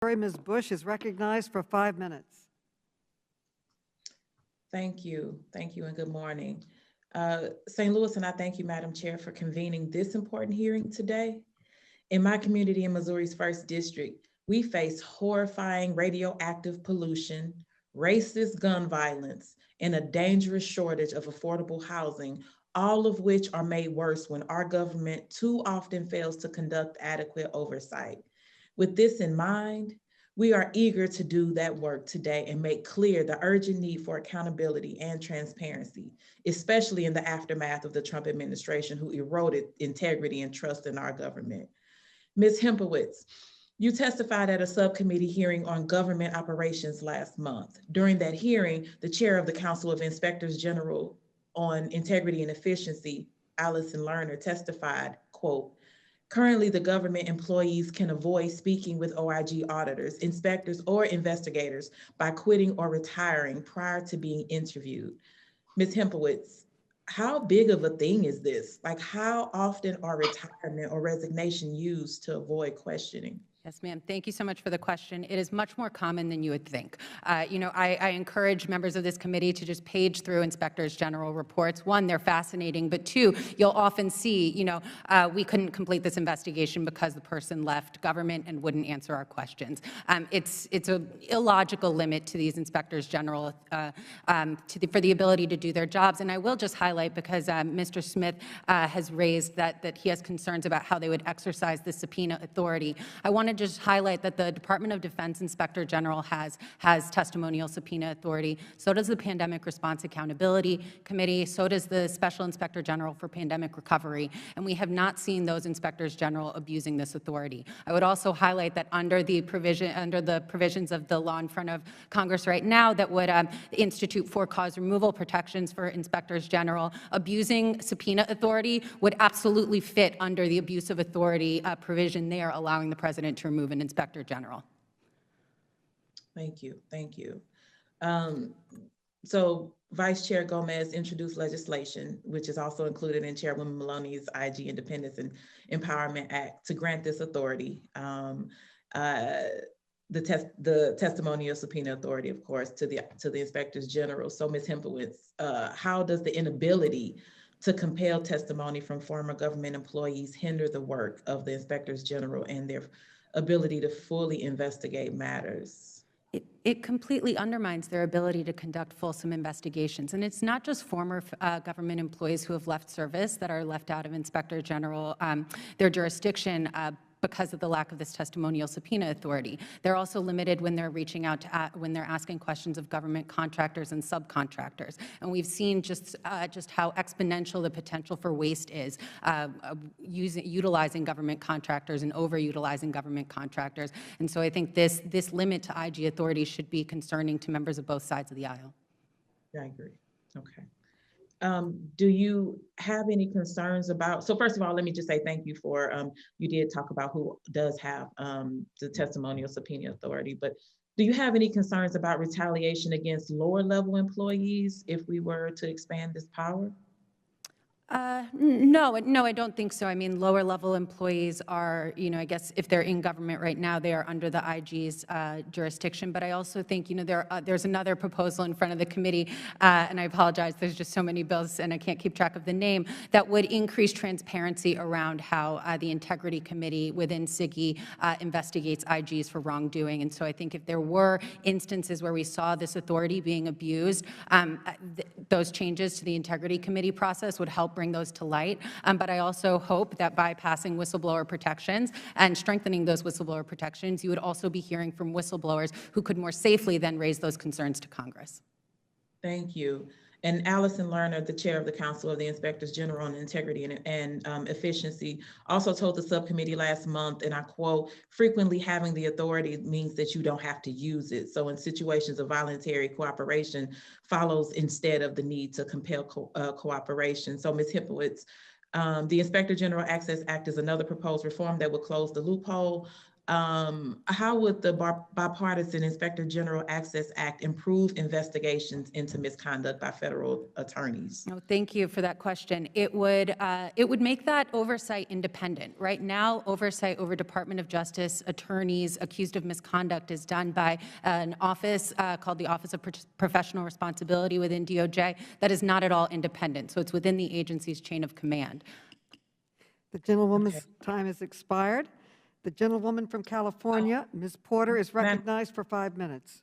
Ms. Bush is recognized for 5 minutes. Thank you, and good morning. St. Louis, and I thank you, Madam Chair, for convening this important hearing today. In my community in Missouri's 1st District, we face horrifying radioactive pollution, racist gun violence, and a dangerous shortage of affordable housing, all of which are made worse when our government too often fails to conduct adequate oversight. With this in mind, we are eager to do that work today and make clear the urgent need for accountability and transparency, especially in the aftermath of the Trump administration, who eroded integrity and trust in our government. Ms. Hempowitz, you testified at a subcommittee hearing on government operations last month. During that hearing, the chair of the Council of Inspectors General on Integrity and Efficiency, Allison Lerner, testified, quote, "Currently, the government employees can avoid speaking with OIG auditors, inspectors, or investigators by quitting or retiring prior to being interviewed." Ms. Hempowitz, how big of a thing is this? Like, how often are retirement or resignation used to avoid questioning? Yes, ma'am. Thank you so much for the question. It is much more common than you would think. I encourage members of this committee to just page through inspectors general reports. One, they're fascinating, but two, you'll often see, we couldn't complete this investigation because the person left government and wouldn't answer our questions. It's an illogical limit to these inspectors general for the ability to do their jobs. And I will just highlight, because Mr. Smith has raised that he has concerns about how they would exercise the subpoena authority. I want to just highlight that the Department of Defense Inspector General has testimonial subpoena authority. So does the Pandemic Response Accountability Committee. So does the Special Inspector General for Pandemic Recovery. And we have not seen those inspectors general abusing this authority. I would also highlight that under the provisions of the law in front of Congress right now that would institute for-cause removal protections for inspectors general, abusing subpoena authority would absolutely fit under the abuse of authority provision there, allowing the president to remove an inspector general. Thank you. So Vice Chair Gomez introduced legislation, which is also included in Chairwoman Maloney's IG Independence and Empowerment Act, to grant this authority, the testimonial subpoena authority, of course, to the inspectors general. So Ms. Hempowitz, how does the inability to compel testimony from former government employees hinder the work of the inspectors general and their ability to fully investigate matters? It completely undermines their ability to conduct fulsome investigations. And it's not just former government employees who have left service that are left out of inspector general, their jurisdiction, because of the lack of this testimonial subpoena authority. They're also limited when they're reaching out to, when they're asking questions of government contractors and subcontractors. And we've seen just how exponential the potential for waste is, utilizing government contractors and overutilizing government contractors. And so I think this limit to IG authority should be concerning to members of both sides of the aisle. I agree. Okay. Do you have any concerns about, so first of all, let me just say thank you for, you did talk about who does have the testimonial subpoena authority, but do you have any concerns about retaliation against lower level employees if we were to expand this power? No, I don't think so. I mean, lower level employees are, I guess if they're in government right now, they are under the IG's jurisdiction. But I also think, there's another proposal in front of the committee, and I apologize, there's just so many bills and I can't keep track of the name, that would increase transparency around how the Integrity Committee within SIGI investigates IGs for wrongdoing. And so I think if there were instances where we saw this authority being abused, those changes to the Integrity Committee process would help bring those to light. But I also hope that by passing whistleblower protections and strengthening those whistleblower protections, you would also be hearing from whistleblowers who could more safely then raise those concerns to Congress. Thank you. And Allison Lerner, the chair of the Council of the Inspectors General on Integrity and Efficiency, also told the subcommittee last month, and I quote, "Frequently having the authority means that you don't have to use it. So in situations of voluntary cooperation follows instead of the need to compel cooperation." So Ms. Hempowitz, the Inspector General Access Act is another proposed reform that would close the loophole How would the Bipartisan Inspector General Access Act improve investigations into misconduct by federal attorneys? No, thank you for that question. It would make that oversight independent. Right now, oversight over Department of Justice attorneys accused of misconduct is done by an office called the Office of Professional Responsibility within DOJ. That is not at all independent, so it's within the agency's chain of command. The gentlewoman's time has expired. The gentlewoman from California, Ms. Porter, is recognized for 5 minutes.